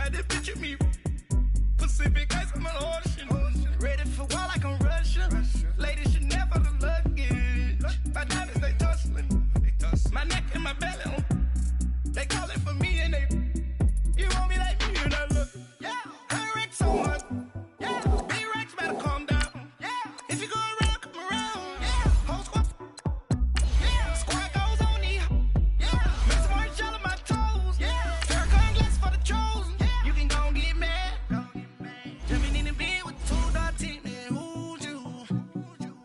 Everybody picture me. Pacific ice on my ocean. Ready for war like I'm Russian. Ladies should never the luggage. My diamonds, they tussling. My neck and my belly on. They calling for me and they. You want me like me and I look. Yeah. I wreck so much. Yeah. B-Rex better calm down. Yeah. If you go around, come around. Yeah. Whole squad. Yeah. Squad goes on me. Yeah. Make some orange gel on my toes. Yeah. Farrakhan glass for the chosen. Yeah. You can go and get mad. Jumping in the bed with 2 dark teeth, man. Who's you?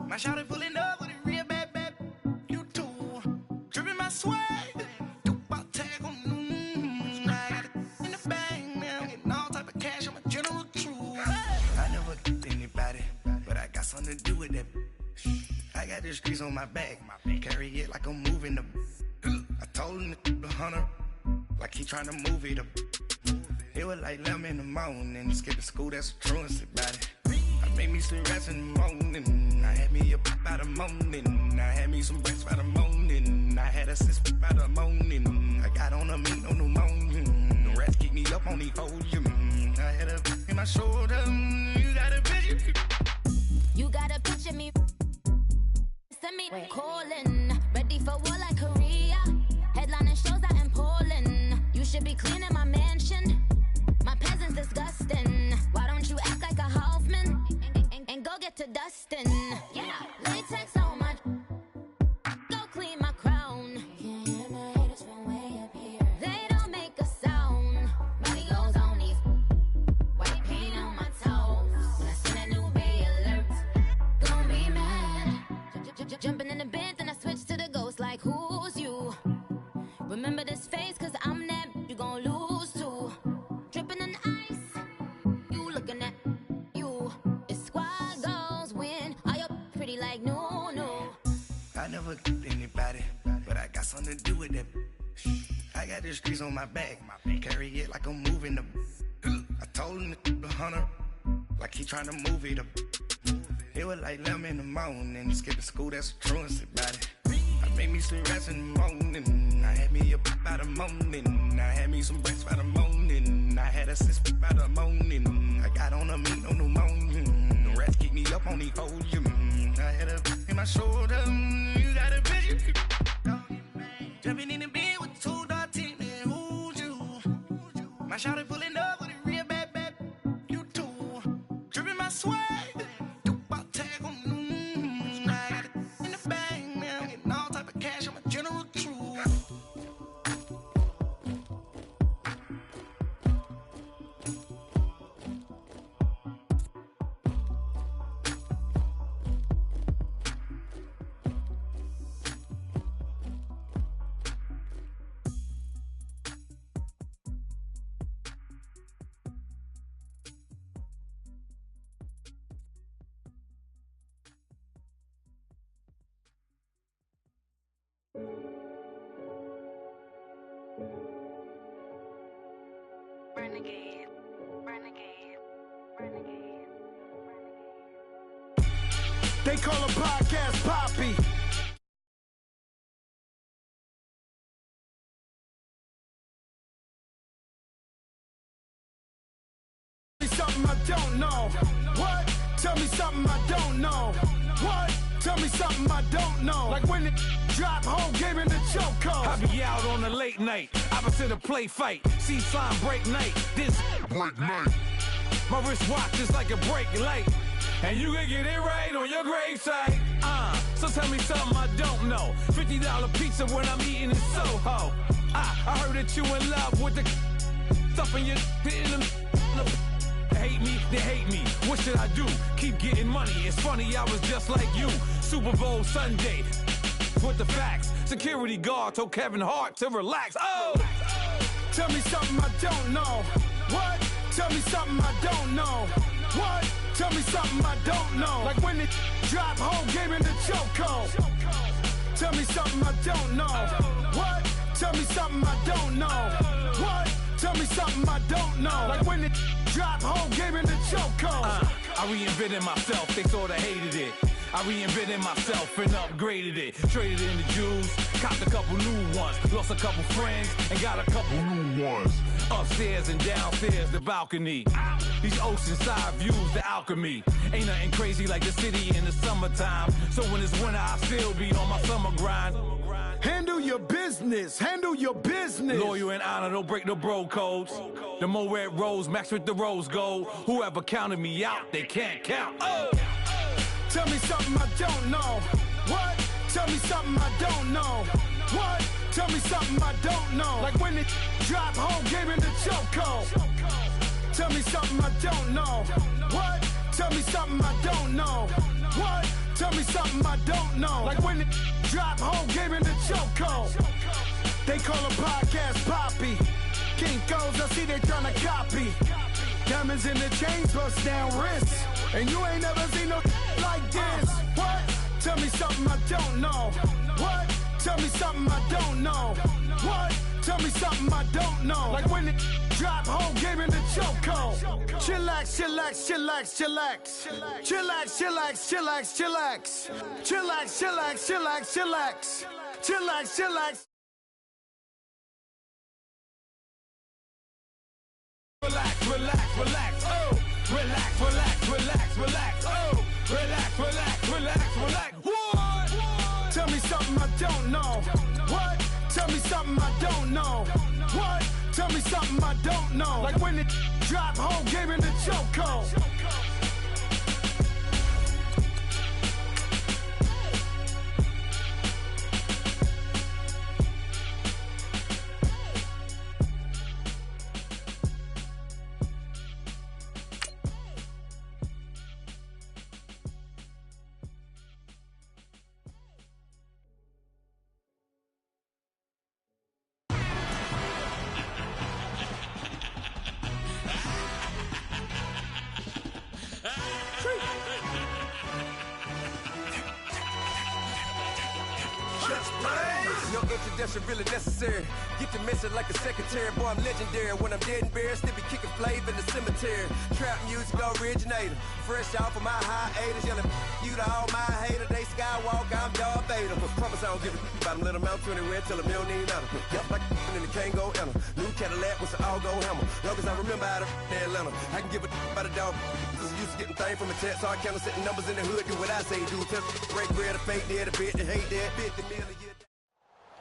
My shawty pulling up with a real bad. You too. Dripping my swag. Something to do with that. I got the streets on my back. Carry it like I'm moving the. I told him the hunter, like he trying to move it up. It was like 11 in the morning. Skipping school, that's a truancy about it. I made me some rest in the morning. I had me a by the morning. I had me some breaks by the morning. I had a sis by the morning. I got on a meat, no pneumonia. The rats keep me up on the folium. I had a in my shoulder. You got a vision. You gotta picture me. Send me calling. Ready for war like Korea. Headlining shows out in Poland. You should be cleaning my mansion. My peasants disgusting. Why don't you act like a Hoffman and go get to dustin'? Yeah, latex on my. Go clean my crown. Can't hear my haters from way up here. They don't make a sound. Money goes on these. White paint on my toes. When I send a new bay alert. Gonna be mad. Jumping in the bed, then I switch to the ghost like who's you? Remember this face, cause I'm that you gon' lose too. Dripping in ice, you looking at you. It's squad goals win. Are you pretty like no? I never get anybody, but I got something to do with that. I got the streets on my back. Carry it like I'm moving the. I told him the hunter, like he trying to move it up. It was like 11 in the morning. Skipping school, that's a truancy about it. I made me some rest in the morning. I had me a by the morning. I had me some breaks by the morning. I had a sis by the morning. I got on a meat, no pneumonia. The rats keep me up on the folium. I had a in my shoulder. You got a vision. Jumping in the bed with 2 dark teeth, man. Who's you? My shawty pulling up with a real bad. You too. Dripping my swag. Renegade. They call a podcast Poppy. Something I don't know. What? Tell me something I don't know. What? Tell me something I don't know. Like when it drop whole game in the chokehold. I be out on a late night, opposite a play fight. See slime break night, this break night. My wristwatch is like a break light, and you can get it right on your gravesite. So tell me something I don't know. $50 pizza when I'm eating in Soho. I heard that you in love with the stuff in your in them. Hate me, they hate me. What should I do? Keep getting money. It's funny, I was just like you. Super Bowl Sunday with the facts. Security guard told Kevin Hart to relax. Oh! Tell me something I don't know. What? Tell me something I don't know. What? Tell me something I don't know. Like when it drop whole game in the chokehold. Tell me something I don't know. What? Tell me something I don't know. What? Tell me something I don't know. Like when it drop whole game in the chokehold. I reinvented myself, they sorta hated it. I reinvented myself and upgraded it. Traded in the Jews, copped a couple new ones. Lost a couple friends and got a couple new ones. Upstairs and downstairs, the balcony. These oceanside views, the alchemy. Ain't nothing crazy like the city in the summertime. So when it's winter, I still be on my summer grind. Handle your business. Handle your business. Loyal and honor, don't break the bro codes. The more red rose, max with the rose gold. Whoever counted me out, they can't count. Oh! Tell me something I don't know. What? Tell me something I don't know. What? Tell me something I don't know. Like when it drop whole game in the chokehold. Tell me something I don't know. What? Tell me something I don't know. What? Tell me something I don't know. Like when it drop whole game in the chokehold. They call a podcast Poppy. Kinkos, I see they tryna copy. Diamonds in the chains, bust down wrists. And you ain't never seen no like this. What? Tell me something I don't know. What? Tell me something I don't know. What? Tell me something I don't know. Like when it drop whole game in the chokehold. Chillax, chillax, chillax, chillax. Chillax, chillax, chillax, chillax. Chillax, chillax, chillax, chillax. Chillax, chillax. Relax, relax, relax, oh! Relax, relax, relax, relax, oh! Relax, relax, relax, relax. What? Tell me something I don't know. What? Tell me something I don't know. What? Tell me something I don't know. Like when it drop whole game in the chokehold. No introduction really necessary. Get the message like a secretary. Boy, I'm legendary. When I'm dead and buried, still be kicking flavor in the cemetery. Trap music originator. Fresh off of my hiatus. Yelling you to all my haters. They skywalk, I'm Darth Vader. Promise I don't give a about them. Let them out anywhere till them don't need nothing. Yep, like and the can't go enter. New Cadillac with an all-go hammer. Long as I remember how to Atlanta. I can give a about a dog. Just used to getting things from a text. So I count setting numbers in the hood. Do what I say do. Tell break bread, a fake dead, a bit, to hate that, 50 million.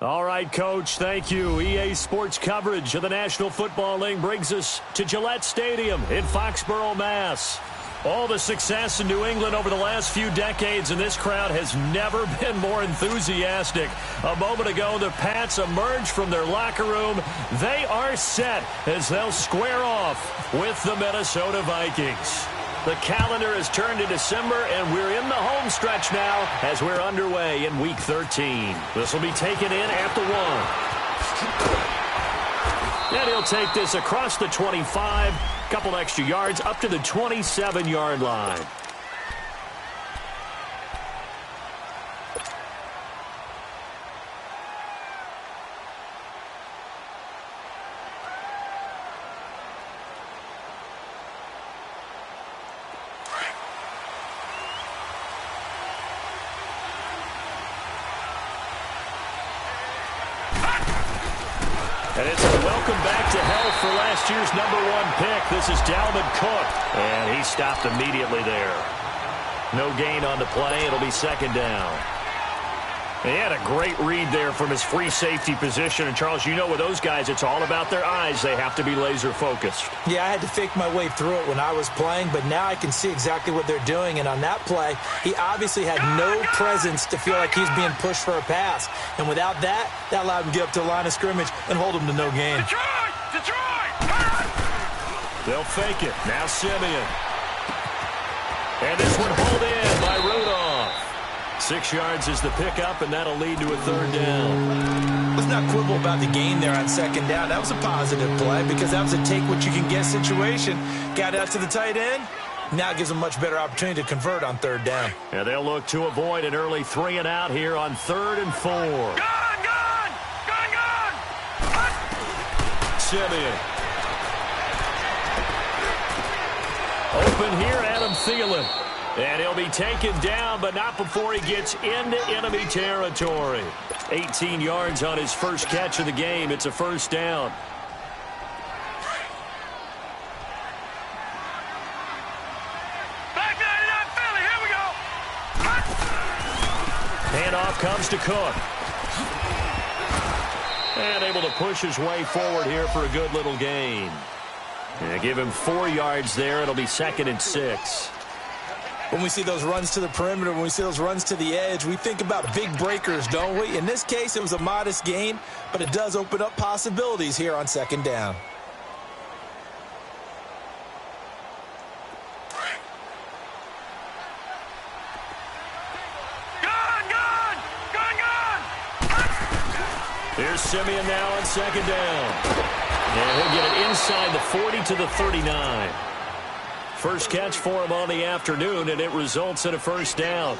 All right, Coach, thank you. EA Sports coverage of the National Football League brings us to Gillette Stadium in Foxborough, Mass. All the success in New England over the last few decades, and this crowd has never been more enthusiastic. A moment ago, the Pats emerged from their locker room. They are set as they'll square off with the Minnesota Vikings. The calendar has turned to December, and we're in the home stretch now as we're underway in Week 13. This will be taken in at the 1. And he'll take this across the 25, couple extra yards up to the 27-yard line. And it's a welcome back to health for last year's #1 pick. This is Dalvin Cook. And he stopped immediately there. No gain on the play. It'll be second down. And he had a great read there from his free safety position. And, Charles, you know with those guys, it's all about their eyes. They have to be laser focused. Yeah, I had to fake my way through it when I was playing, but now I can see exactly what they're doing. And on that play, he obviously had no presence to feel like he's being pushed for a pass. And without that, that allowed him to get up to the line of scrimmage and hold him to no gain. Detroit! They'll fake it. Now Simeon. And this one pulled in by Rudolph. 6 yards is the pickup, and that'll lead to a third down. Let's not quibble about the gain there on second down. That was a positive play because that was a take-what-you-can-get situation. Got out to the tight end. Now it gives them a much better opportunity to convert on third down. And they'll look to avoid an early 3 and out here on 3rd and 4. Gone! Simeon. Open here, Adam Thielen. And he'll be taken down, but not before he gets into enemy territory. 18 yards on his first catch of the game. It's a first down. Handoff comes to Cook. And able to push his way forward here for a good little gain. And give him 4 yards there. It'll be 2nd and 6. When we see those runs to the perimeter, when we see those runs to the edge, we think about big breakers, don't we? In this case, it was a modest gain, but it does open up possibilities here on 2nd down. Here's Simeon now on 2nd down. And he'll get it inside the 40 to the 39. First catch for him on the afternoon, and it results in a first down.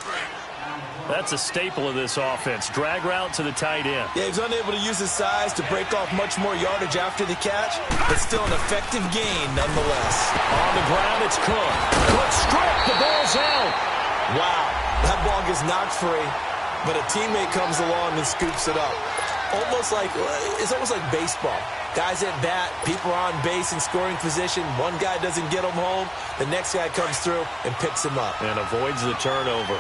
That's a staple of this offense. Drag route to the tight end. Yeah, he's unable to use his size to break off much more yardage after the catch, but still an effective gain nonetheless. On the ground, it's Cook. Cook stripped. The ball's out. Wow, that ball gets knocked free, but a teammate comes along and scoops it up. It's almost like baseball. Guys at bat, people are on base in scoring position. One guy doesn't get him home. The next guy comes through and picks him up. And avoids the turnover.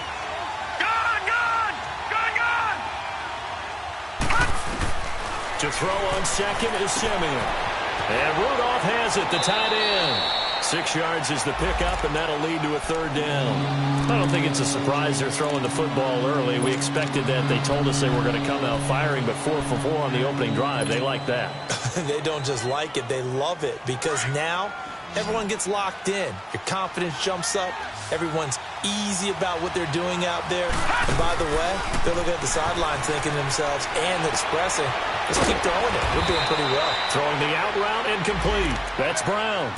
To throw on 2nd is Simeon. And Rudolph has it, the tight end. 6 yards is the pickup, and that'll lead to a 3rd down. I don't think it's a surprise they're throwing the football early. We expected that. They told us they were going to come out firing, but 4 for 4 on the opening drive. They like that. They don't just like it, they love it, because now everyone gets locked in. Your confidence jumps up. Everyone's easy about what they're doing out there. And by the way, they're looking at the sidelines thinking to themselves and expressing, just keep throwing it. We're doing pretty well. Throwing the out route incomplete. That's Brown.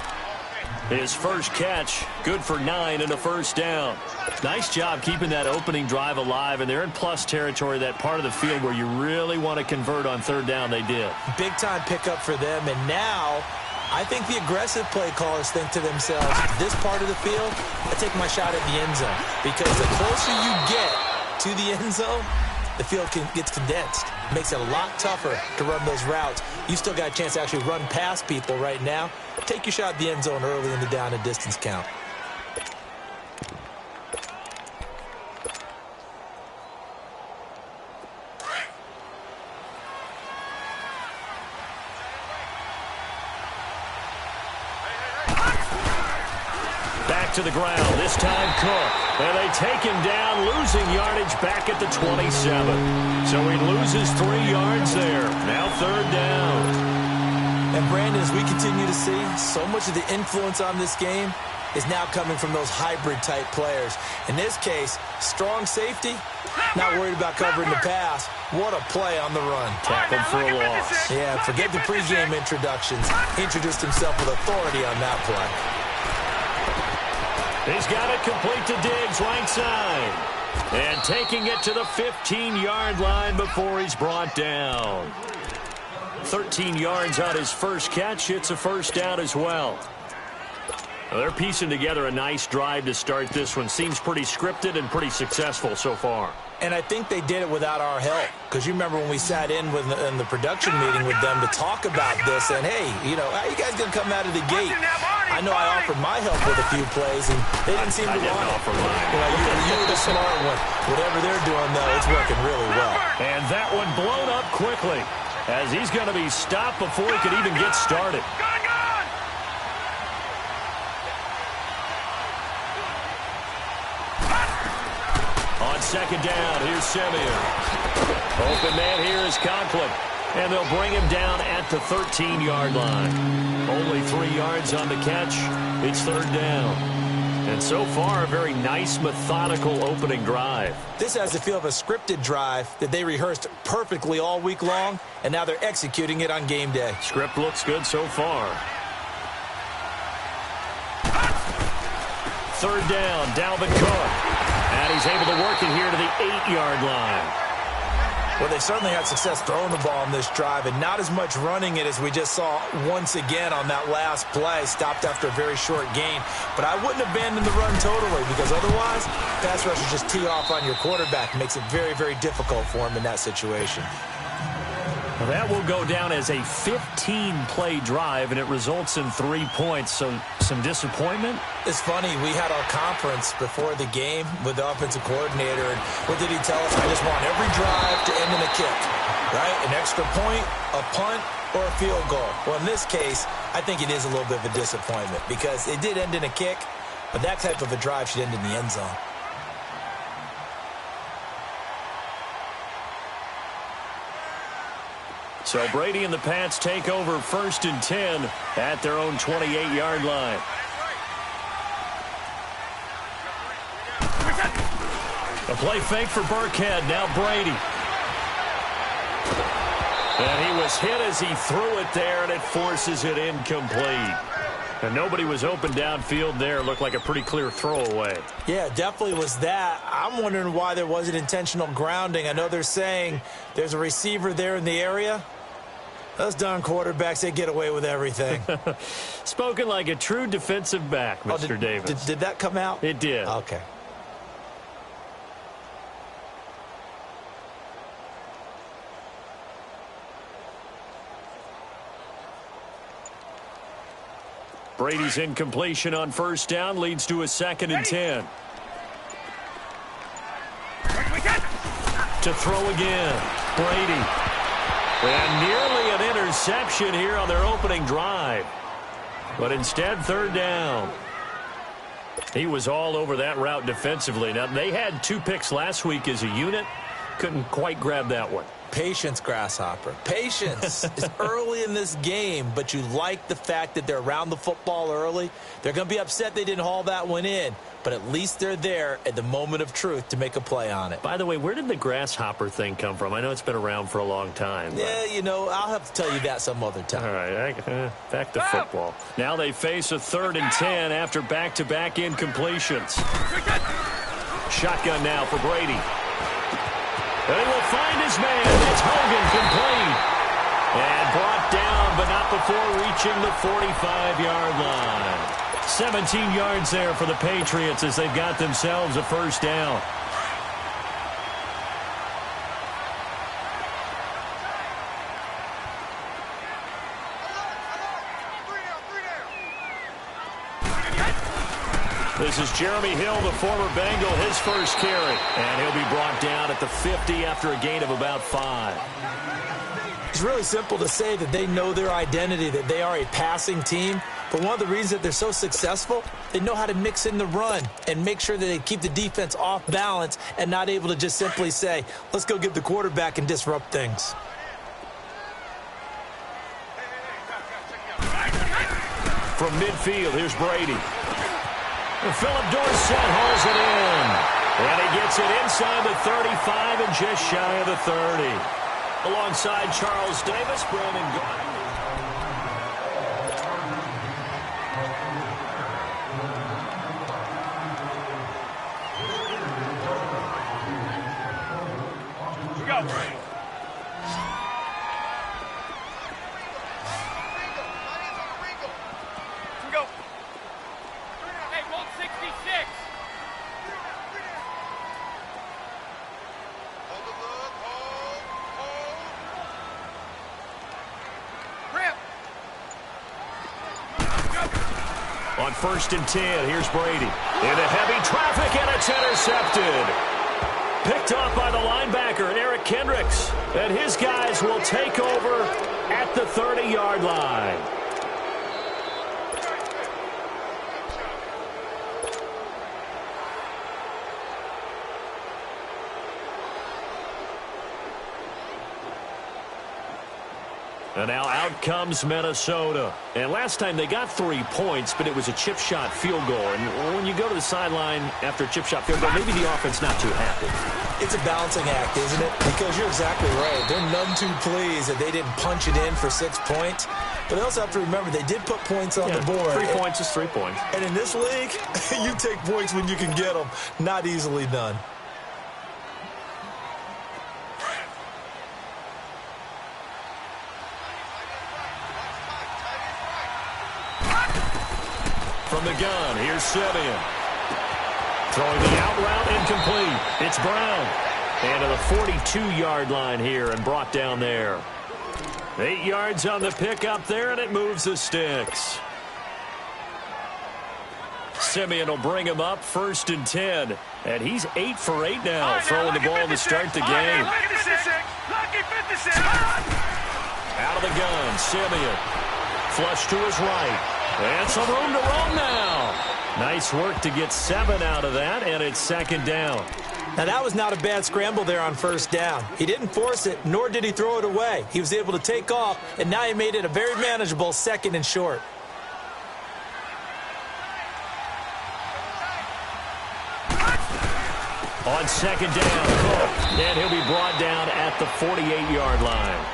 His first catch, good for 9 and a first down. Nice job keeping that opening drive alive, and they're in plus territory, that part of the field where you really want to convert on 3rd down. They did. Big-time pickup for them, and now I think the aggressive play callers think to themselves, this part of the field, I take my shot at the end zone, because the closer you get to the end zone, the field gets condensed. It makes it a lot tougher to run those routes. You still got a chance to actually run past people right now. Take your shot at the end zone early in the down and distance count. Back to the ground, this time Cook. And they take him down, losing yardage back at the 27. So he loses 3 yards there. Now 3rd down. And Brandon, as we continue to see, so much of the influence on this game is now coming from those hybrid-type players. In this case, strong safety, not worried about covering the pass. What a play on the run. Tackled for a loss. Yeah, forget the pregame introductions. He introduced himself with authority on that play. He's got it complete to Diggs, right side. And taking it to the 15-yard line before he's brought down. 13 yards on his first catch. It's a first down as well. Well, they're piecing together a nice drive to start this one. Seems pretty scripted and pretty successful so far. And I think they did it without our help. Because you remember when we sat in the production meeting with them to talk about this. And, hey, how you guys going to come out of the gate? I know I offered my help with a few plays, and they didn't seem to want it. You were the smart one. Whatever they're doing, though, it's working really well. And that one blown up quickly, as he's going to be stopped before he could even get started. On 2nd down, here's Simeon. Open man here is Conklin. And they'll bring him down at the 13-yard line. Only 3 yards on the catch. It's 3rd down. And so far, a very nice, methodical opening drive. This has the feel of a scripted drive that they rehearsed perfectly all week long, and now they're executing it on game day. Script looks good so far. 3rd down, Dalvin Cook. And he's able to work it here to the 8-yard line. Well, they certainly had success throwing the ball on this drive, and not as much running it as we just saw once again on that last play. Stopped after a very short gain. But I wouldn't abandon the run totally, because otherwise, pass rushers just tee off on your quarterback. It makes it very, very difficult for him in that situation. Well, that will go down as a 15-play drive, and it results in 3 points. So some disappointment? It's funny. We had our conference before the game with the offensive coordinator, and what did he tell us? I just want every drive to end in a kick, right? An extra point, a punt, or a field goal. Well, in this case, I think it is a little bit of a disappointment because it did end in a kick, but that type of a drive should end in the end zone. So Brady and the Pats take over 1st and 10 at their own 28-yard line. A play fake for Burkhead. Now Brady. And he was hit as he threw it there, and it forces it incomplete. And nobody was open downfield there. Looked like a pretty clear throwaway. Yeah, definitely was that. I'm wondering why there wasn't intentional grounding. I know they're saying there's a receiver there in the area. Those darn quarterbacks, they get away with everything. Spoken like a true defensive back, Mr. Davis. Did that come out? It did. Okay. Brady's incompletion on 1st down leads to a 2nd and 10. To throw again. Brady. And nearly an interception here on their opening drive. But instead, 3rd down. He was all over that route defensively. Now, they had 2 picks last week as a unit. Couldn't quite grab that one. Patience, Grasshopper. Patience. It's early in this game, but you like the fact that they're around the football early. They're going to be upset they didn't haul that one in, but at least they're there at the moment of truth to make a play on it. By the way, where did the grasshopper thing come from? I know it's been around for a long time. But... yeah, you know, I'll have to tell you that some other time. All right, back to football. Now they face a 3rd and 10 after back-to-back incompletions. Shotgun now for Brady. And he will find his man. It's Hogan complete. And brought down, but not before reaching the 45-yard line. 17 yards there for the Patriots as they've got themselves a 1st down. This is Jeremy Hill, the former Bengal, his 1st carry. And he'll be brought down at the 50 after a gain of about 5. It's really simple to say that they know their identity, that they are a passing team. But one of the reasons that they're so successful, they know how to mix in the run and make sure that they keep the defense off balance and not able to just simply say, let's go get the quarterback and disrupt things. From midfield, here's Brady. Philip Dorsett hauls it in. And he gets it inside the 35 and just shy of the 30. Alongside Charles Davis, Brandon Gordon. On 1st and 10, here's Brady. Into heavy traffic, and it's intercepted. Picked off by the linebacker, Eric Kendricks. And his guys will take over at the 30-yard line. And now out comes Minnesota. And last time they got 3 points, but it was a chip shot field goal. And when you go to the sideline after a chip shot field goal, maybe the offense not too happy. It's a balancing act, isn't it? Because you're exactly right. They're none too pleased that they didn't punch it in for 6 points. But they also have to remember they did put points on the board. 3 points is 3 points. And in this league, you take points when you can get them. Not easily done. from the gun. Here's Simeon. Throwing the out route incomplete. It's Brown. And to the 42-yard line here and brought down there. 8 yards on the pickup there, and it moves the sticks. Simeon will bring him up 1st and 10. And he's 8 for 8 now, throwing the ball to start the game. Out of the gun, Simeon. Flush to his right. And some room to roam now. Nice work to get 7 out of that, and it's 2nd down. Now, that was not a bad scramble there on 1st down. He didn't force it, nor did he throw it away. He was able to take off, and now he made it a very manageable 2nd and short. On 2nd down, Cook, and he'll be brought down at the 48-yard line.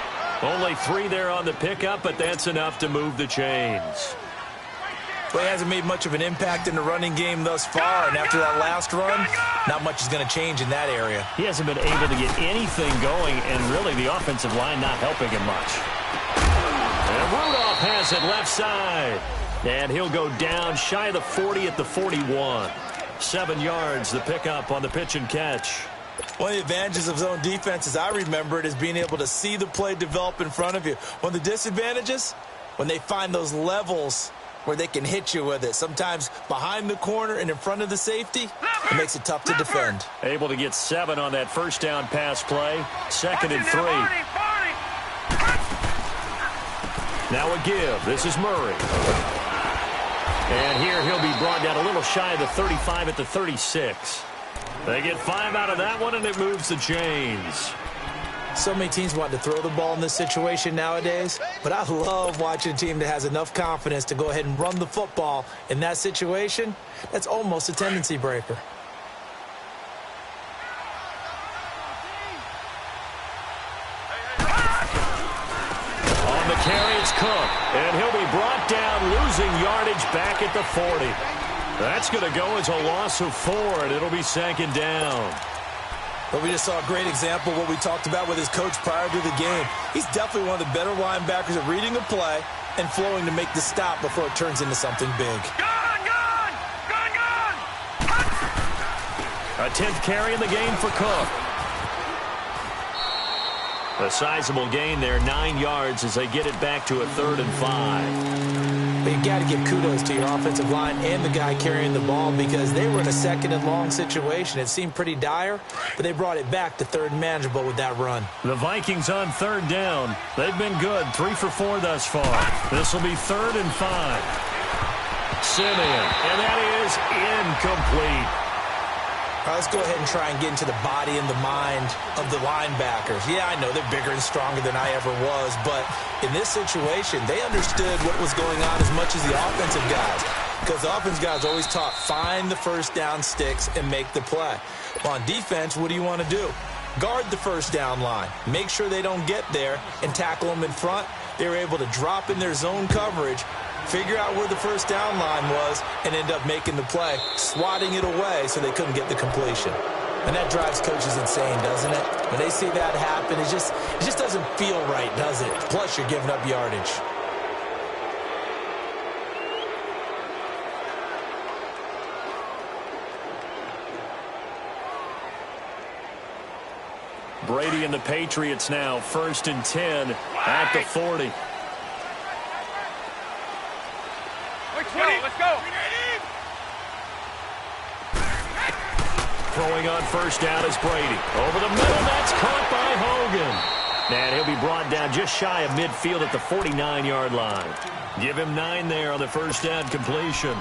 Only 3 there on the pickup, but that's enough to move the chains. Well, he hasn't made much of an impact in the running game thus far, and after that last run, not much is going to change in that area. He hasn't been able to get anything going, and really the offensive line not helping him much. And Rudolph has it left side, and he'll go down shy of the 40 at the 41. 7 yards, the pickup on the pitch and catch. One of the advantages of zone defense, as I remember it, is being able to see the play develop in front of you. One of the disadvantages, when they find those levels where they can hit you with it. Sometimes behind the corner and in front of the safety, it makes it tough to defend. Able to get 7 on that 1st down pass play. 2nd and 3. Now a give. This is Murray. And here he'll be brought down a little shy of the 35 at the 36. They get 5 out of that one, and it moves the chains. So many teams want to throw the ball in this situation nowadays, but I love watching a team that has enough confidence to go ahead and run the football in that situation. That's almost a tendency breaker. On the carry, it's Cook, and he'll be brought down, losing yardage back at the 40. That's going to go as a loss of 4, and it'll be 2nd down. But we just saw a great example of what we talked about with his coach prior to the game. He's definitely one of the better linebackers at reading a play and flowing to make the stop before it turns into something big. A 10th carry in the game for Cook. A sizable gain there, 9 yards as they get it back to a 3rd and 5. But you got to give kudos to your offensive line and the guy carrying the ball because they were in a 2nd and long situation. It seemed pretty dire, but they brought it back to 3rd and manageable with that run. The Vikings on 3rd down. They've been good, 3 for 4 thus far. This will be 3rd and 5. Simeon, and that is incomplete. All right, let's go ahead and try and get into the body and the mind of the linebackers. Yeah, I know they're bigger and stronger than I ever was, but in this situation, they understood what was going on as much as the offensive guys. Because the offensive guys always taught, find the 1st down sticks and make the play. Well, on defense, what do you want to do? Guard the 1st down line. Make sure they don't get there and tackle them in front. They were able to drop in their zone coverage, figure out where the 1st down line was, and end up making the play, swatting it away so they couldn't get the completion. And that drives coaches insane, doesn't it? When they see that happen, it just doesn't feel right, does it? Plus, you're giving up yardage. Brady and the Patriots now, 1st and 10 at the 40. Let's go. Throwing on 1st down is Brady. Over the middle, that's caught by Hogan. And he'll be brought down just shy of midfield at the 49-yard line. Give him 9 there on the 1st down completion.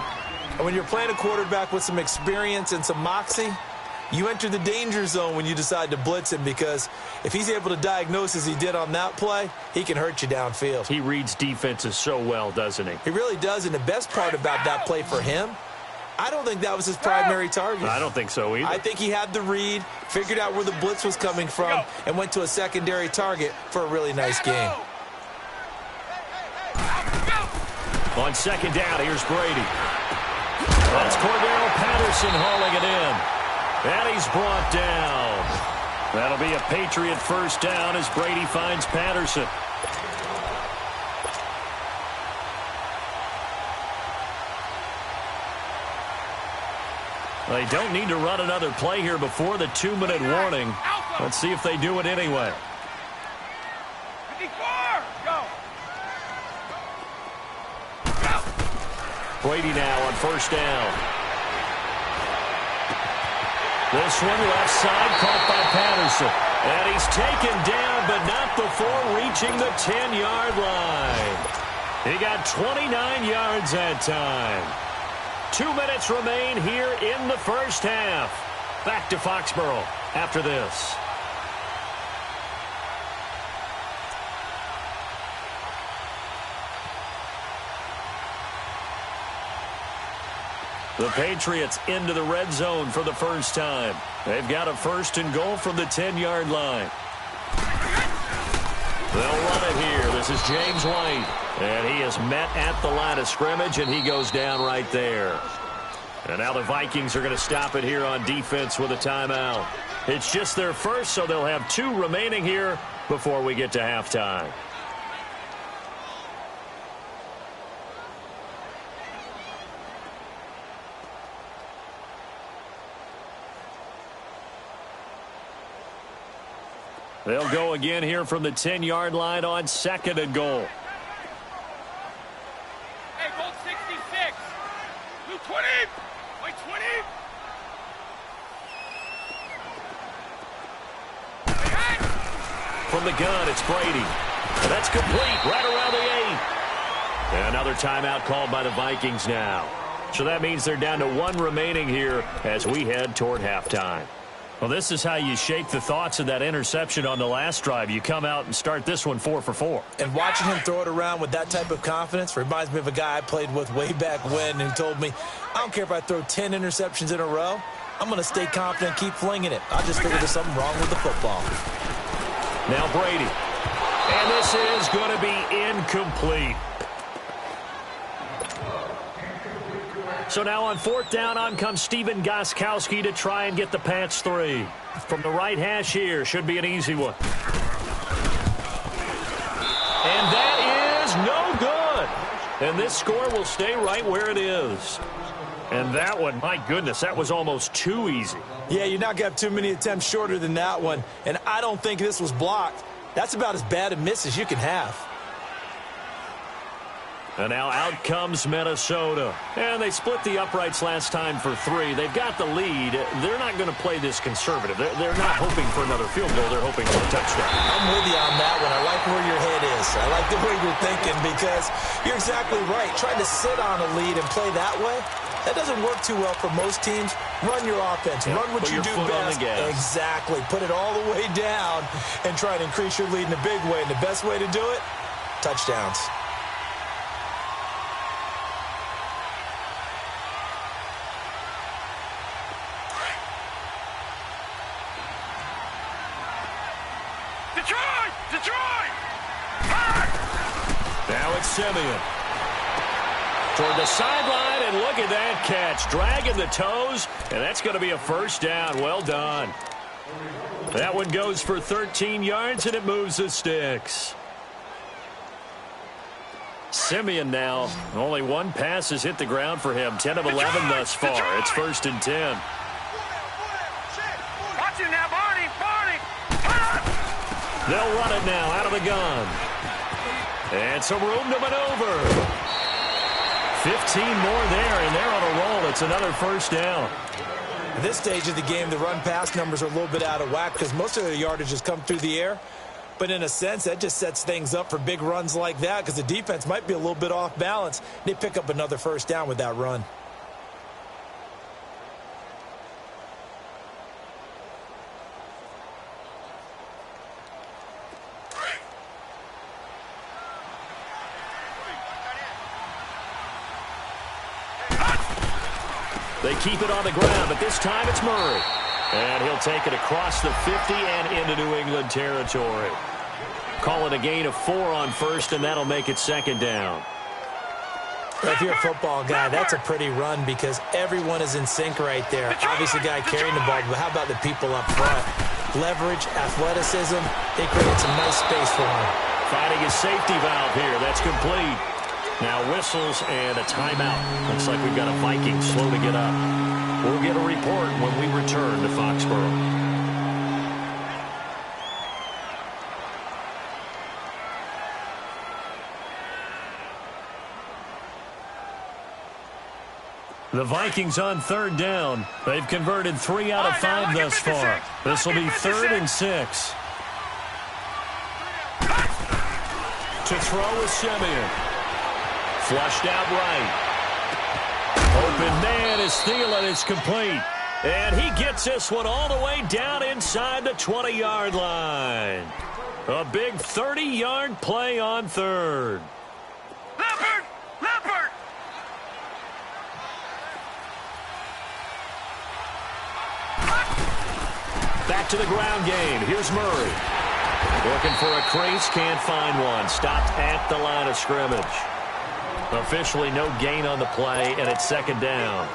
And when you're playing a quarterback with some experience and some moxie, you enter the danger zone when you decide to blitz him because if he's able to diagnose as he did on that play, he can hurt you downfield. He reads defenses so well, doesn't he? He really does, and the best part about that play for him, I don't think that was his primary target. I don't think so either. I think he had the read, figured out where the blitz was coming from, and went to a secondary target for a really nice game. On 2nd down, here's Brady. That's Cordero Patterson hauling it in. And he's brought down. That'll be a Patriot 1st down as Brady finds Patterson. They don't need to run another play here before the 2-minute warning. Let's see if they do it anyway. 54, go. Brady now on first down. This one left side caught by Patterson. And he's taken down, but not before reaching the 10-yard line. He got 29 yards that time. 2 minutes remain here in the first half. Back to Foxborough after this. The Patriots into the red zone for the first time. They've got a 1st and goal from the 10-yard line. They'll run it here. This is James White. And he is met at the line of scrimmage, and he goes down right there. And now the Vikings are going to stop it here on defense with a timeout. It's just their first, so they'll have 2 remaining here before we get to halftime. They'll go again here from the 10-yard line on 2nd and goal. Hey, goal 66. Blue 20. White 20. From the gun, it's Brady. And that's complete right around the 8. And another timeout called by the Vikings now. So that means they're down to 1 remaining here as we head toward halftime. Well, this is how you shake the thoughts of that interception on the last drive. You come out and start this one 4 for 4. And watching him throw it around with that type of confidence reminds me of a guy I played with way back when who told me, I don't care if I throw 10 interceptions in a row. I'm going to stay confident and keep flinging it. I just figured there's something wrong with the football. Now Brady. And this is going to be incomplete. So now on 4th down, on comes Steven Gostkowski to try and get the Pats 3. From the right hash here, should be an easy one. And that is no good. And this score will stay right where it is. And that one, my goodness, that was almost too easy. Yeah, you're not going to have too many attempts shorter than that one. And I don't think this was blocked. That's about as bad a miss as you can have. And now out comes Minnesota. And they split the uprights last time for 3. They've got the lead. They're not going to play this conservative. They're not hoping for another field goal. They're hoping for a touchdown. I'm with you on that one. I like where your head is. I like the way you're thinking because you're exactly right. Trying to sit on a lead and play that way, that doesn't work too well for most teams. Run your offense. Yep, run what you do best. Exactly. Put it all the way down and try to increase your lead in a big way. And the best way to do it, touchdowns. Detroit! Now it's Simeon. Toward the sideline, and look at that catch. Dragging the toes, and that's going to be a 1st down. Well done. That one goes for 13 yards, and it moves the sticks. Simeon now, only 1 pass has hit the ground for him. 10 of 11 thus far. It's 1st and 10. Watch it now, Barney! They'll run it now out of the gun. And some room to maneuver. 15 more there, and they're on a roll. It's another 1st down. At this stage of the game, the run-pass numbers are a little bit out of whack because most of their yardage has come through the air. But in a sense, that just sets things up for big runs like that because the defense might be a little bit off balance. They pick up another 1st down with that run. They keep it on the ground, but this time it's Murray. And he'll take it across the 50 and into New England territory. Call it a gain of 4 on 1st, and that'll make it 2nd down. If you're a football guy, that's a pretty run because everyone is in sync right there. Obviously, the guy carrying the ball, but how about the people up front? Leverage, athleticism, they created some nice space for him. Finding his safety valve here. That's complete. Now whistles and a timeout. Looks like we've got a Viking slow to get up. We'll get a report when we return to Foxborough. The Vikings on third down. They've converted 3 out of 5 thus far. This will be 3rd and 6. To throw is Simeon. Flushed out right. Open man is Thielen. It's complete. And he gets this one all the way down inside the 20-yard line. A big 30-yard play on third. Leopard! Back to the ground game. Here's Murray. Looking for a crease. Can't find one. Stopped at the line of scrimmage. Officially no gain on the play, and it's 2nd down.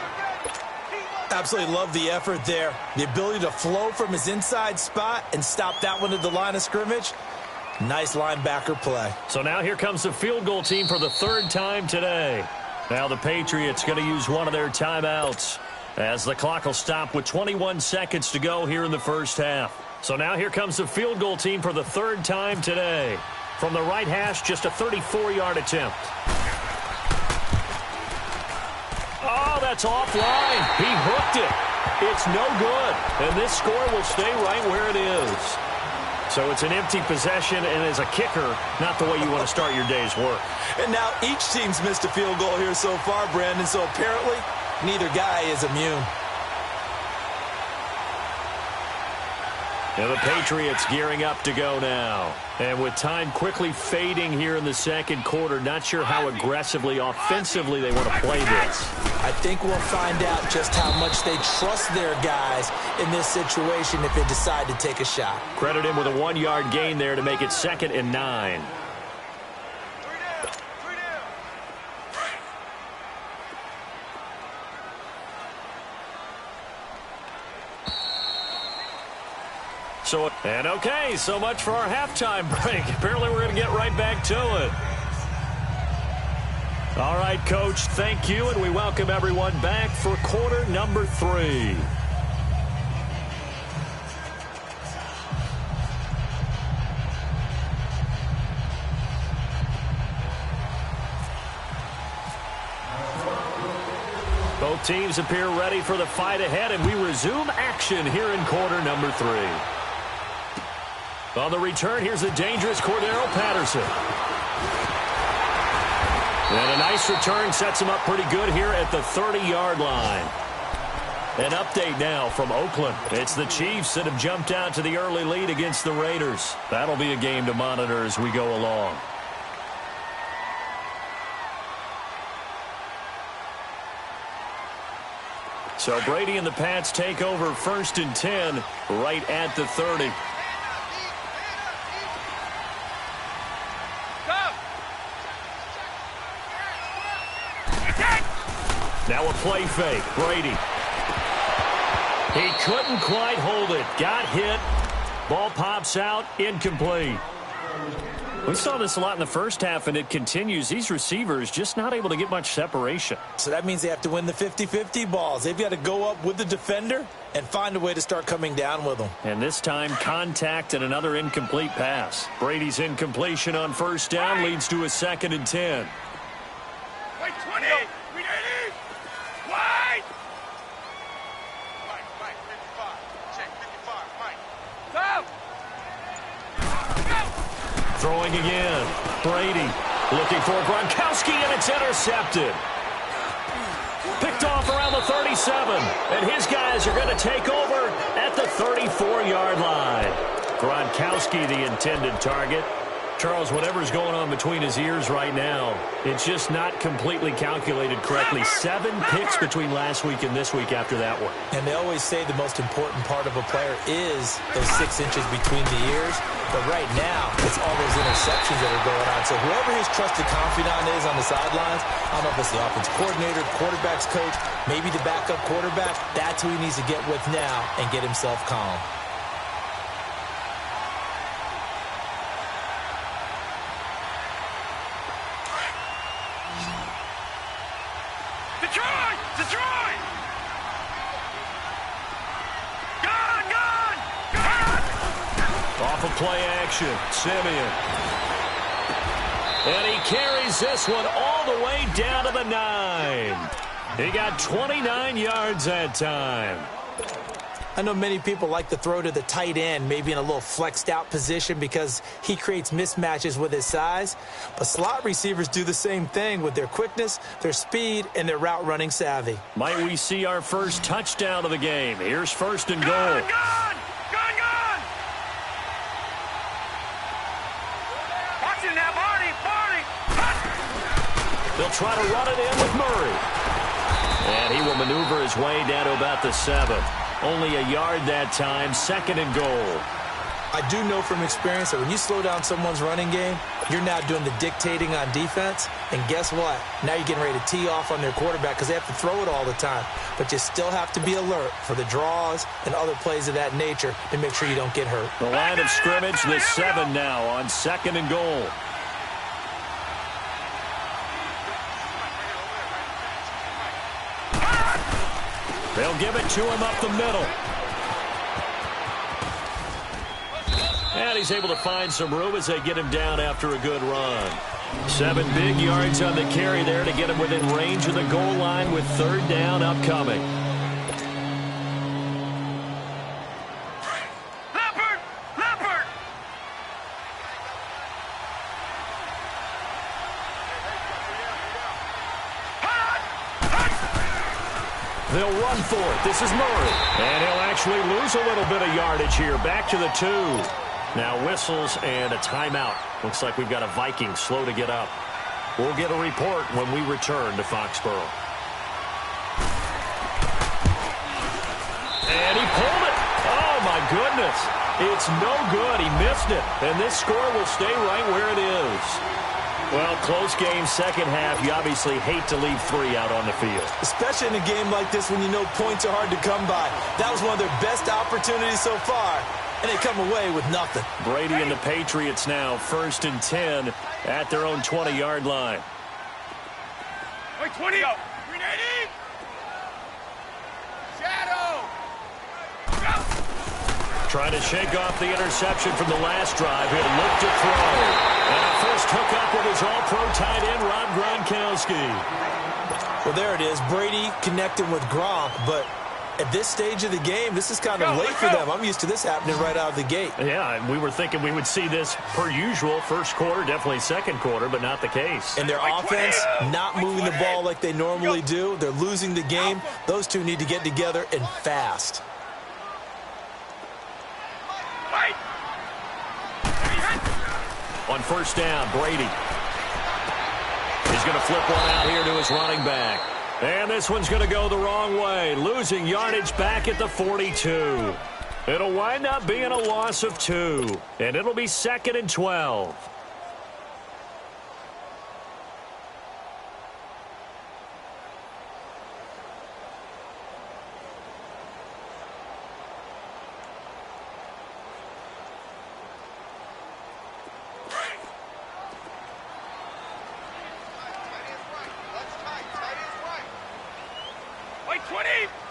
Absolutely love the effort there. The ability to flow from his inside spot and stop that one at the line of scrimmage. Nice linebacker play. So now here comes the field goal team for the 3rd time today. Now the Patriots going to use one of their timeouts as the clock will stop with 21 seconds to go here in the first half. So now here comes the field goal team for the 3rd time today. From the right hash, just a 34-yard attempt. Oh, that's offline. He hooked it. It's no good. And this score will stay right where it is. So it's an empty possession, and as a kicker, not the way you want to start your day's work. And now each team's missed a field goal here so far, Brandon, so apparently neither guy is immune. And the Patriots gearing up to go now. And with time quickly fading here in the 2nd quarter, not sure how aggressively, offensively they want to play this. I think we'll find out just how much they trust their guys in this situation if they decide to take a shot. Credit him with a 1-yard gain there to make it 2nd and 9. And okay, so much for our halftime break. Apparently we're going to get right back to it. All right, Coach, thank you, and we welcome everyone back for quarter number 3. Both teams appear ready for the fight ahead, and we resume action here in quarter number 3. On the return, here's the dangerous Cordero Patterson. And a nice return sets him up pretty good here at the 30-yard line. An update now from Oakland. It's the Chiefs that have jumped out to the early lead against the Raiders. That'll be a game to monitor as we go along. So Brady and the Pats take over 1st and 10 right at the 30. Now a play fake. Brady. He couldn't quite hold it. Got hit. Ball pops out. Incomplete. We saw this a lot in the first half, and it continues. These receivers just not able to get much separation. So that means they have to win the 50-50 balls. They've got to go up with the defender and find a way to start coming down with them. And this time, contact and another incomplete pass. Brady's incompletion on 1st down leads to a 2nd and 10. Wait, 20! Throwing again. Brady looking for Gronkowski, and it's intercepted. Picked off around the 37, and his guys are going to take over at the 34-yard line. Gronkowski, the intended target. Charles, whatever's going on between his ears right now, it's just not completely calculated correctly. 7 picks between last week and this week after that one. And they always say the most important part of a player is those 6 inches between the ears. But right now, it's all those interceptions that are going on. So whoever his trusted confidant is on the sidelines, I don't know if it's the offense coordinator, quarterback's coach, maybe the backup quarterback, that's who he needs to get with now and get himself calm. play action. Simeon. And he carries this one all the way down to the 9. He got 29 yards that time. I know many people like to throw to the tight end, maybe in a little flexed out position because he creates mismatches with his size. But slot receivers do the same thing with their quickness, their speed, and their route running savvy. Might we see our first touchdown of the game? Here's first and goal. Gone! Watch it now, Barney! They'll try to run it in with Murray. And he will maneuver his way down to about the 7. Only a yard that time, second and goal. I do know from experience that when you slow down someone's running game, you're now doing the dictating on defense. And guess what? Now you're getting ready to tee off on their quarterback because they have to throw it all the time. But you still have to be alert for the draws and other plays of that nature to make sure you don't get hurt. The line of scrimmage, the 7 now on second and goal. They'll give it to him up the middle. And he's able to find some room as they get him down after a good run. 7 big yards on the carry there to get him within range of the goal line with third down upcoming. They'll run for it. This is Murray. And he'll actually lose a little bit of yardage here. Back to the 2. Now whistles and a timeout. Looks like we've got a Viking slow to get up. We'll get a report when we return to Foxborough. And he pulled it. Oh, my goodness. It's no good. He missed it. And this score will stay right where it is. Well, close game, second half. You obviously hate to leave 3 out on the field. Especially in a game like this when you know points are hard to come by. That was one of their best opportunities so far, and they come away with nothing. Brady and the Patriots now, first and 10 at their own 20-yard line. Wait, 20. 380. Shadow. Trying to shake off the interception from the last drive. He'll look to throw. And a first hookup with his all-pro tight end, Rob Gronkowski. Well, there it is. Brady connecting with Gronk, but at this stage of the game, this is kind of late for them. I'm used to this happening right out of the gate. Yeah, and we were thinking we would see this per usual. First quarter, definitely second quarter, but not the case. And their offense not moving the ball like they normally do. They're losing the game. Those two need to get together and fast. On first down, Brady. He's going to flip one out here to his running back. And this one's going to go the wrong way. Losing yardage back at the 42. It'll wind up being a loss of 2. And it'll be second and 12.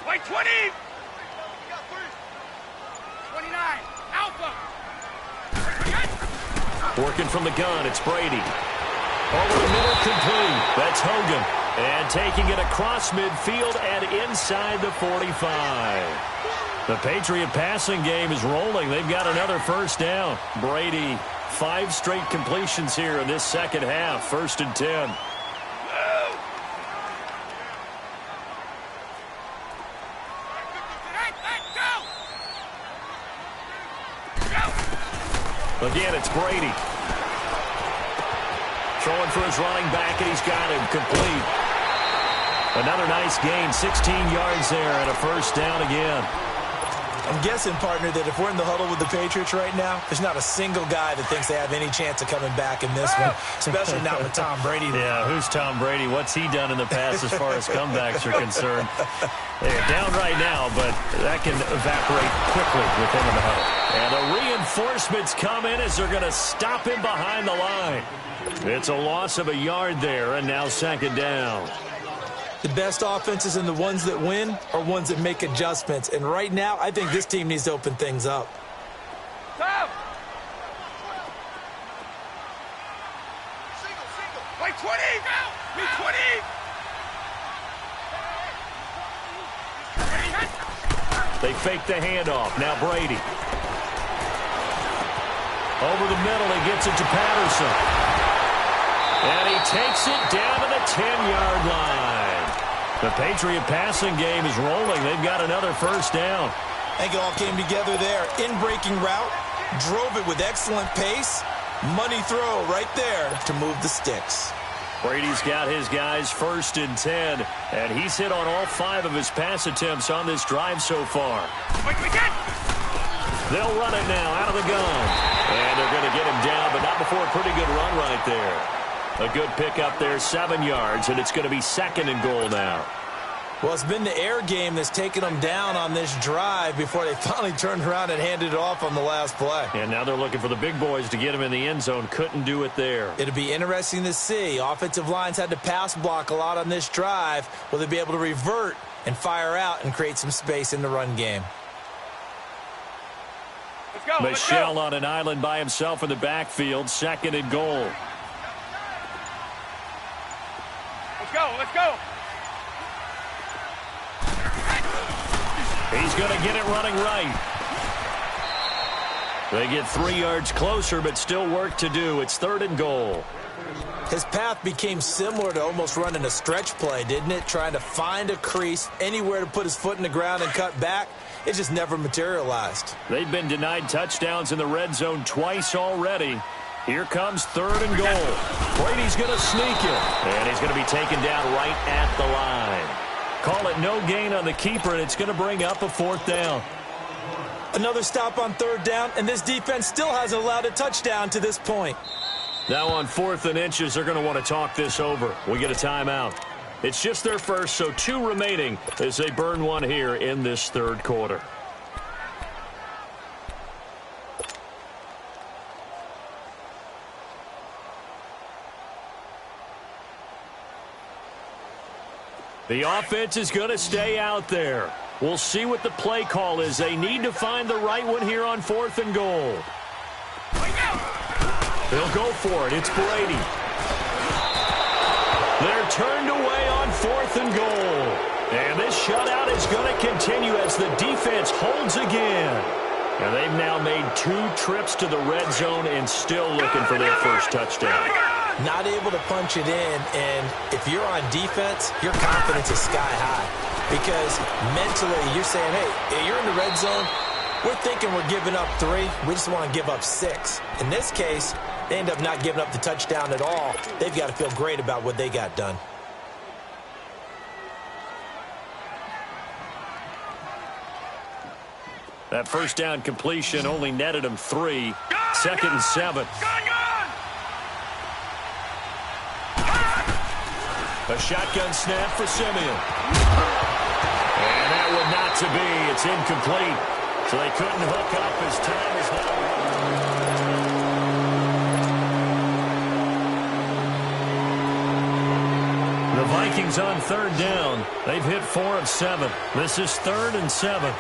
Wait, 20. 29. Alpha. Working from the gun, it's Brady. Over the middle, complete. That's Hogan. And taking it across midfield and inside the 45. The Patriot passing game is rolling. They've got another first down. Brady, 5 straight completions here in this second half. First and 10. Again, it's Brady. Throwing for his running back, and he's got him complete. Another nice gain, 16 yards there, and a first down again. I'm guessing, partner, that if we're in the huddle with the Patriots right now, there's not a single guy that thinks they have any chance of coming back in this one, especially not with Tom Brady. Yeah, who's Tom Brady? What's he done in the past as far as comebacks are concerned? They're down right now, but that can evaporate quickly with him in the huddle. And the reinforcements come in as they're going to stop him behind the line. It's a loss of a yard there, and now second down. The best offenses and the ones that win are ones that make adjustments. And right now, I think this team needs to open things up. Stop! They fake the handoff. Now Brady. Over the middle, he gets it to Patterson. And he takes it down to the 10-yard line. The Patriot passing game is rolling. They've got another first down. I think it all came together there. In-breaking route, drove it with excellent pace. Money throw right there to move the sticks. Brady's got his guys 1st and 10, and he's hit on all 5 of his pass attempts on this drive so far. They'll run it now out of the gun. And they're going to get him down, but not before a pretty good run right there. A good pick up there, 7 yards, and it's going to be 2nd and goal now. Well, it's been the air game that's taken them down on this drive before they finally turned around and handed it off on the last play. And now they're looking for the big boys to get him in the end zone. Couldn't do it there. It'll be interesting to see. Offensive lines had to pass block a lot on this drive. Will they be able to revert and fire out and create some space in the run game? Michelle on an island by himself in the backfield. 2nd and goal. Let's go. He's going to get it running right. They get 3 yards closer, but still work to do. It's 3rd and goal. His path became similar to almost running a stretch play, didn't it? Trying to find a crease, anywhere to put his foot in the ground and cut back. It just never materialized. They've been denied touchdowns in the red zone twice already. Here comes 3rd and goal. Brady's going to sneak it, and he's going to be taken down right at the line. Call it no gain on the keeper, and it's going to bring up a 4th down. Another stop on 3rd down, and this defense still hasn't allowed a touchdown to this point. Now on 4th and inches, they're going to want to talk this over. We get a timeout. It's just their first, so 2 remaining as they burn one here in this 3rd quarter. The offense is going to stay out there. We'll see what the play call is. They need to find the right one here on 4th and goal. They'll go for it. It's Brady. They're turned away on 4th and goal. And this shutout is going to continue as the defense holds again. And they've now made 2 trips to the red zone and still looking for their first touchdown. Not able to punch it in, and if you're on defense, your confidence is sky high. Because mentally, you're saying, hey, you're in the red zone. We're thinking we're giving up 3. We just want to give up 6. In this case, they end up not giving up the touchdown at all. They've got to feel great about what they got done. That first down completion only netted him 3. 2nd and 7. A shotgun snap for Simeon. And that would not to be. It's incomplete. So they couldn't hook up as time is now. The Vikings on 3rd down. They've hit 4 of 7. This is 3rd and 7.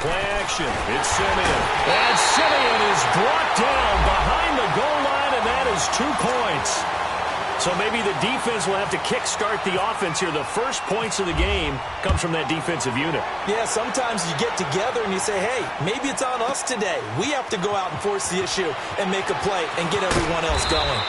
Play action. It's Simeon. And Simeon is brought down behind the goal line, and that is 2 points. So maybe the defense will have to kickstart the offense here. The first points of the game comes from that defensive unit. Yeah, sometimes you get together and you say, hey, maybe it's on us today. We have to go out and force the issue and make a play and get everyone else going.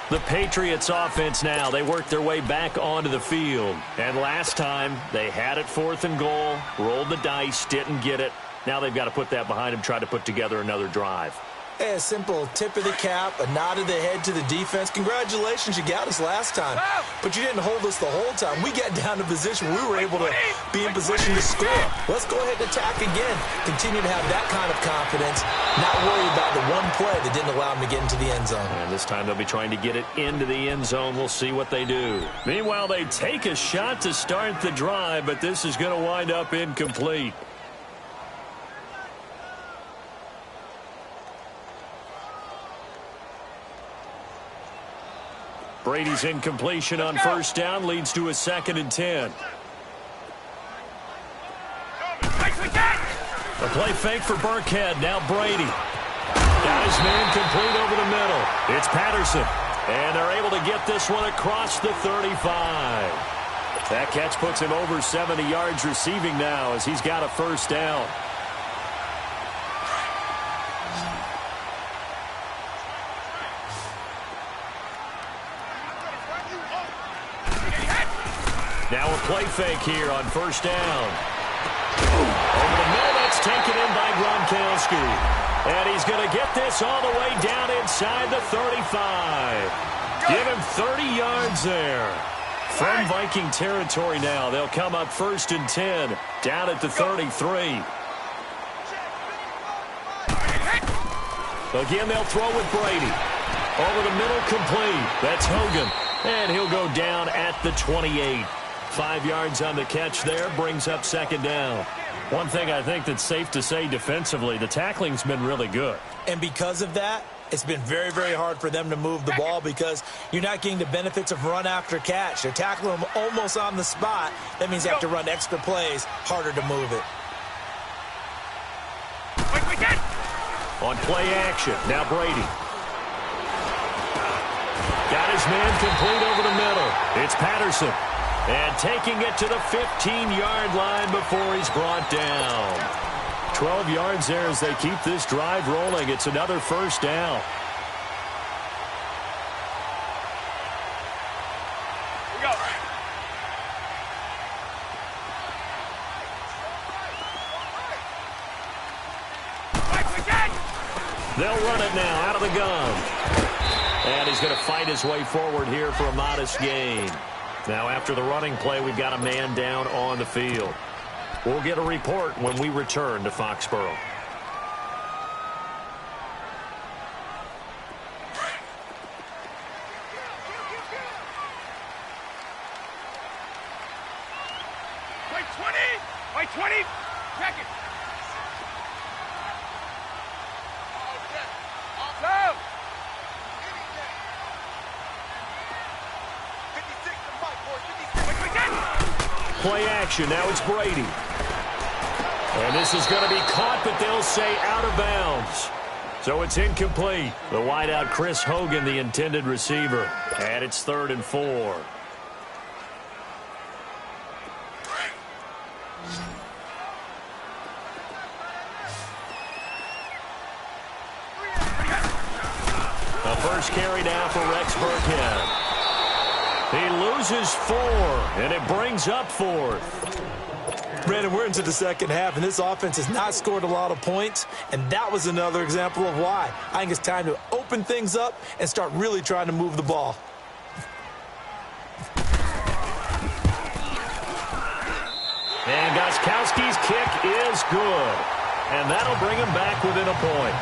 The Patriots offense now, they work their way back onto the field. And last time, they had it 4th and goal, rolled the dice, didn't get it. Now they've got to put that behind them, try to put together another drive. Hey, a simple tip of the cap, a nod of the head to the defense. Congratulations, you got us last time. But you didn't hold us the whole time. We got down to position. We were able to be in position to score. Let's go ahead and attack again. Continue to have that kind of confidence. Not worry about the one play that didn't allow them to get into the end zone. And this time they'll be trying to get it into the end zone. We'll see what they do. Meanwhile, they take a shot to start the drive, but this is going to wind up incomplete. Brady's incompletion on 1st down leads to a 2nd and 10. A play fake for Burkhead. Now Brady. Got his man complete over the middle. It's Patterson. And they're able to get this one across the 35. That catch puts him over 70 yards receiving now as he's got a first down. Now a play fake here on first down. Over the middle, that's taken in by Gronkowski. And he's going to get this all the way down inside the 35. Give him 30 yards there. From Viking territory now, they'll come up 1st and 10, down at the 33. Again, they'll throw with Brady. Over the middle, complete. That's Hogan. And he'll go down at the 28. 5 yards on the catch there, brings up 2nd down. One thing I think that's safe to say defensively, the tackling's been really good. And because of that, it's been very, very hard for them to move the ball because you're not getting the benefits of run after catch. They're tackling them almost on the spot. That means you have to run extra plays, harder to move it. On play action, now Brady. Got his man complete over the middle. It's Patterson. And taking it to the 15-yard line before he's brought down. 12 yards there as they keep this drive rolling. It's another first down. Here we go. They'll run it now out of the gun. And he's going to fight his way forward here for a modest gain. Now, after the running play, we've got a man down on the field. We'll get a report when we return to Foxborough. Wait 20! Wait 20! Check it! Go! Play action. Now it's Brady. And this is going to be caught, but they'll say out of bounds. So it's incomplete. The wideout, Chris Hogan, the intended receiver. And it's 3rd and 4. The first carry now for Rex Burkhead. He loses 4, and it brings up 4th. Brandon, we're into the second half, and this offense has not scored a lot of points, and that was another example of why. I think it's time to open things up and start really trying to move the ball. And Gostkowski's kick is good, and that'll bring him back within a point.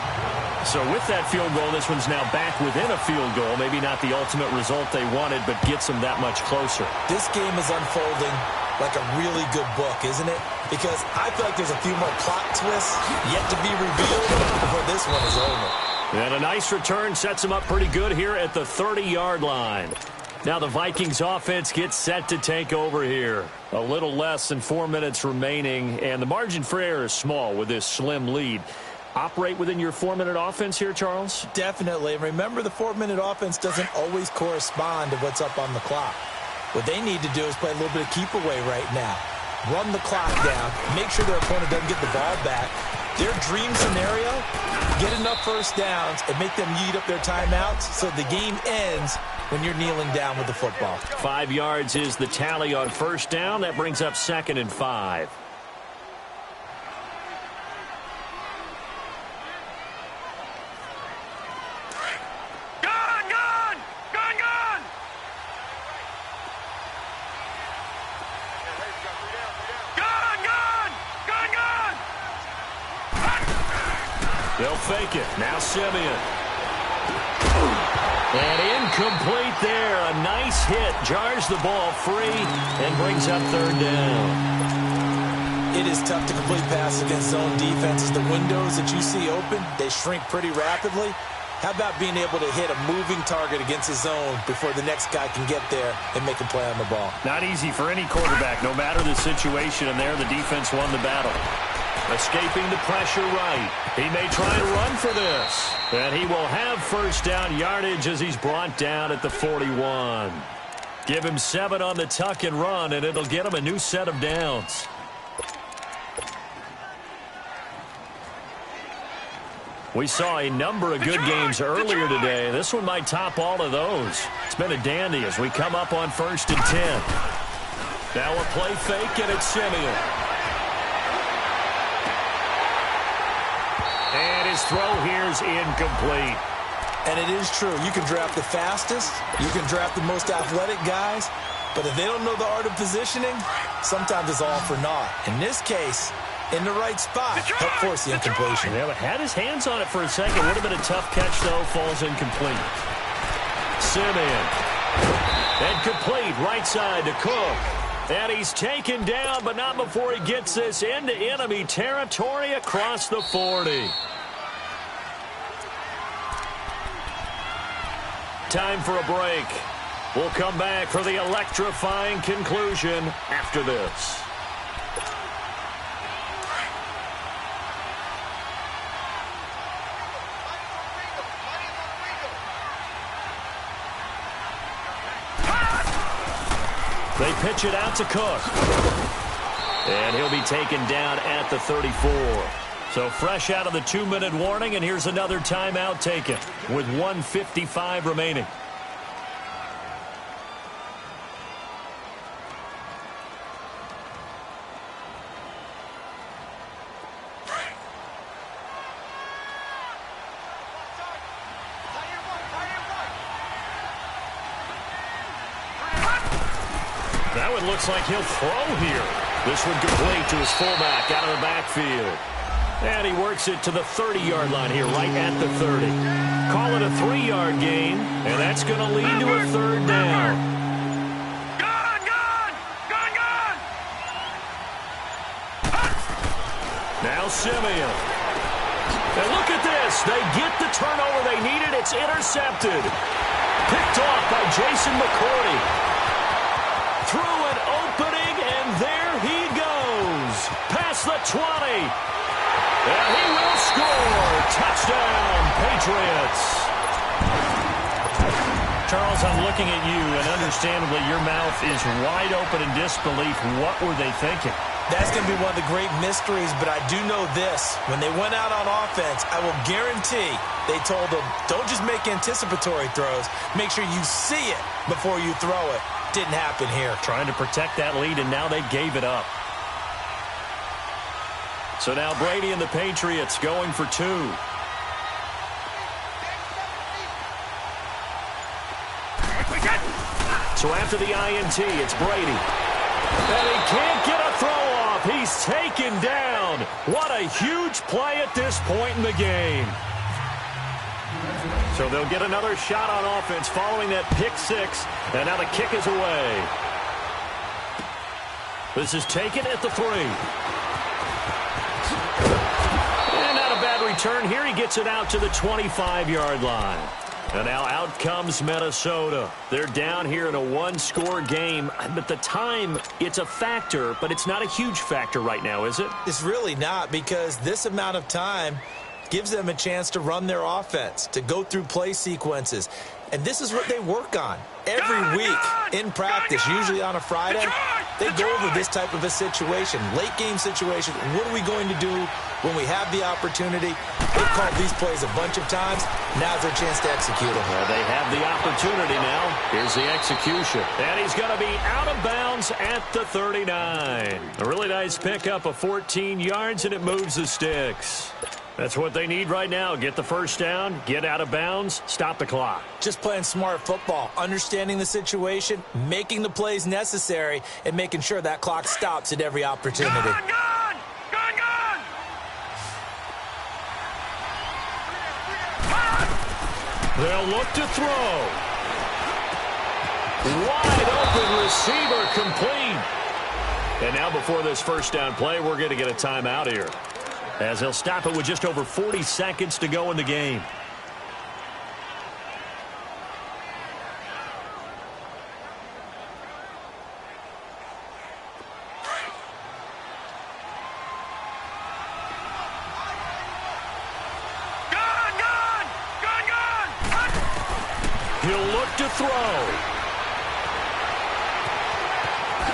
So with that field goal, this one's now back within a field goal. Maybe not the ultimate result they wanted, but gets them that much closer. This game is unfolding like a really good book, isn't it? Because I feel like there's a few more plot twists yet to be revealed before this one is over. And a nice return sets them up pretty good here at the 30-yard line. Now the Vikings offense gets set to take over here. A little less than 4 minutes remaining, and the margin for error is small with this slim lead. Operate within your 4-minute offense here, Charles? Definitely. Remember, the 4-minute offense doesn't always correspond to what's up on the clock. What they need to do is play a little bit of keep away right now. Run the clock down. Make sure their opponent doesn't get the ball back. Their dream scenario, get enough first downs and make them eat up their timeouts so the game ends when you're kneeling down with the football. 5 yards is the tally on first down. That brings up 2nd and 5. They'll fake it. Now Simeon. And incomplete there. A nice hit. Jars the ball free and brings up 3rd down. It is tough to complete passes against zone defenses. The windows that you see open, they shrink pretty rapidly. How about being able to hit a moving target against a zone before the next guy can get there and make a play on the ball? Not easy for any quarterback, no matter the situation, and there the defense won the battle. Escaping the pressure right. He may try to run for this. And he will have first down yardage as he's brought down at the 41. Give him 7 on the tuck and run, and it'll get him a new set of downs. We saw a number of good games earlier today. This one might top all of those. It's been a dandy as we come up on 1st and 10. Now a play fake, and it's Simeon. And his throw here is incomplete. And it is true. You can draft the fastest. You can draft the most athletic guys. But if they don't know the art of positioning, sometimes it's all for naught. In this case, in the right spot, help force the incompletion. Yeah, but had his hands on it for a second. Would have been a tough catch, though. Falls incomplete. Simeon. And complete. Right side to Cook. And he's taken down, but not before he gets this into enemy territory across the 40. Time for a break. We'll come back for the electrifying conclusion after this. They pitch it out to Cook. And he'll be taken down at the 34. So fresh out of the 2-minute warning, and here's another timeout taken with 1:55 remaining. That one looks like he'll throw here. This one complete to his fullback out of the backfield. And he works it to the 30-yard line here, right at the 30. Call it a 3-yard gain, and that's going to lead to a 3rd down. Now Simeon. And look at this. They get the turnover they needed. It's intercepted. Picked off by Jason McCourty. Through an opening, and there he goes. Past the 20. And he will score. Touchdown, Patriots. Charles, I'm looking at you, and understandably your mouth is wide open in disbelief. What were they thinking? That's going to be one of the great mysteries, but I do know this. When they went out on offense, I will guarantee they told them, don't just make anticipatory throws. Make sure you see it before you throw it. Didn't happen here. Trying to protect that lead, and now they gave it up. So now Brady and the Patriots going for 2. So after the INT, it's Brady. And he can't get a throw off. He's taken down. What a huge play at this point in the game. So they'll get another shot on offense following that pick 6. And now the kick is away. This is taken at the 3. And not a bad return here. He gets it out to the 25-yard line. And now out comes Minnesota. They're down here in a 1-score game. But the time, it's a factor, but it's not a huge factor right now, is it? It's really not, because this amount of time gives them a chance to run their offense, to go through play sequences. And this is what they work on every week in practice, usually on a Friday. They go over this type of a situation, late-game situation. What are we going to do when we have the opportunity? They've called these plays a bunch of times. Now's their chance to execute them. Well, they have the opportunity now. Here's the execution. And he's going to be out of bounds at the 39. A really nice pickup of 14 yards, and it moves the sticks. That's what they need right now. Get the first down, get out of bounds, stop the clock. Just playing smart football, understanding the situation, making the plays necessary, and making sure that clock stops at every opportunity. They'll look to throw. Wide open receiver complete. And now before this first down play, we're going to get a timeout here, as they'll stop it with just over 40 seconds to go in the game. He'll look to throw.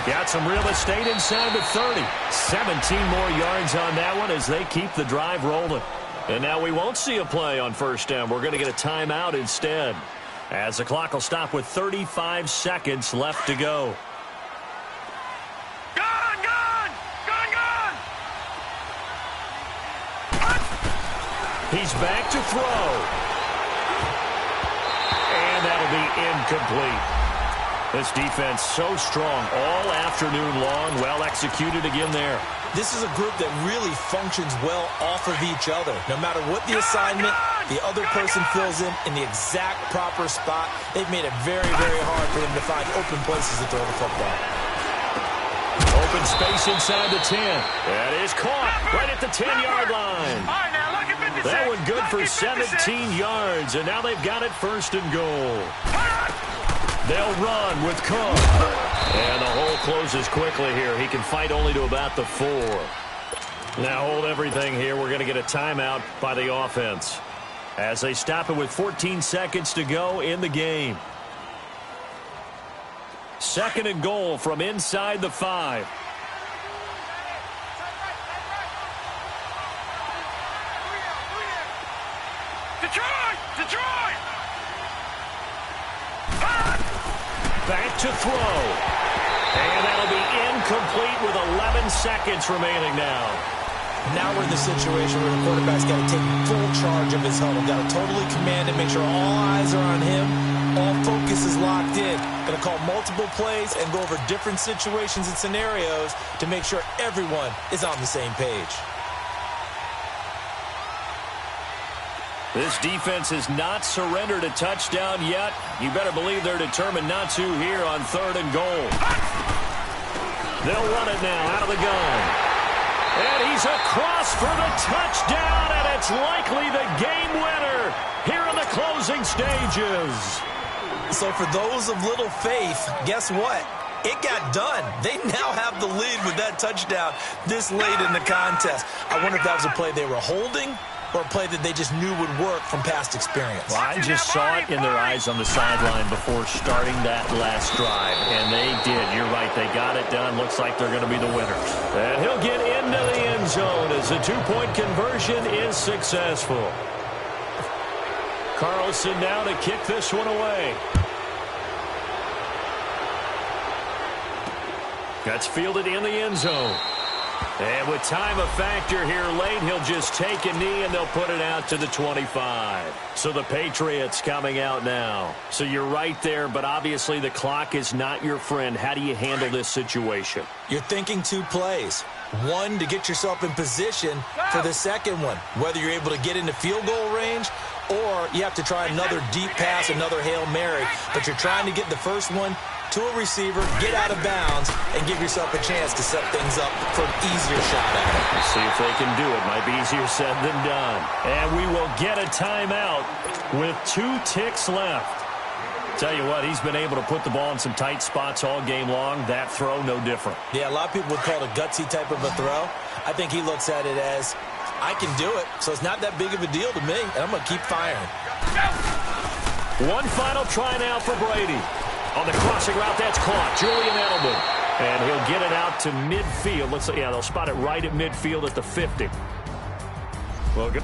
Got some real estate inside the 30. 17 more yards on that one as they keep the drive rolling. And now we won't see a play on first down. We're going to get a timeout instead, as the clock will stop with 35 seconds left to go. He's back to throw. And that'll be incomplete. This defense so strong all afternoon long. Well executed again there. This is a group that really functions well off of each other. No matter what the assignment, the other person fills in the exact proper spot. They've made it very, very hard for them to find open places to throw the football. Open space inside the 10. That is caught right at the 10-yard line. That one good for 17 yards, and now they've got it first and goal. They'll run with Cook. And the hole closes quickly here. He can fight only to about the 4. Now hold everything here. We're going to get a timeout by the offense as they stop it with 14 seconds to go in the game. Second and goal from inside the 5. Detroit! Back to throw. And that'll be incomplete with 11 seconds remaining now. Now we're in the situation where the quarterback's got to take full charge of his huddle. Got to totally command and make sure all eyes are on him. All focus is locked in. Going to call multiple plays and go over different situations and scenarios to make sure everyone is on the same page. This defense has not surrendered a touchdown yet. You better believe they're determined not to here on third and goal. They'll run it now out of the gun. And he's across for the touchdown, and it's likely the game winner here in the closing stages. So for those of little faith, guess what? It got done. They now have the lead with that touchdown this late in the contest. I wonder if that was a play they were holding or a play that they just knew would work from past experience. Well, I just saw it in their eyes on the sideline before starting that last drive, and they did. You're right. They got it done. Looks like they're going to be the winners. And he'll get into the end zone as the two-point conversion is successful. Carlson now to kick this one away. That's fielded in the end zone. And with time a factor here late, he'll just take a knee and they'll put it out to the 25. So the Patriots coming out now. So you're right there, but obviously the clock is not your friend. How do you handle this situation? You're thinking two plays. One, to get yourself in position for the second one, whether you're able to get into field goal range or you have to try another deep pass, another Hail Mary. But you're trying to get the first one to a receiver, get out of bounds, and give yourself a chance to set things up for an easier shot at it. Let's see if they can do it. Might be easier said than done. And we will get a timeout with 2 ticks left. Tell you what, he's been able to put the ball in some tight spots all game long. That throw, no different. Yeah, a lot of people would call it a gutsy type of a throw. I think he looks at it as, I can do it, so it's not that big of a deal to me, and I'm going to keep firing. One final try now for Brady. On the crossing route, that's caught. Julian Edelman. And he'll get it out to midfield. Let's see, yeah, they'll spot it right at midfield at the 50. Well, good.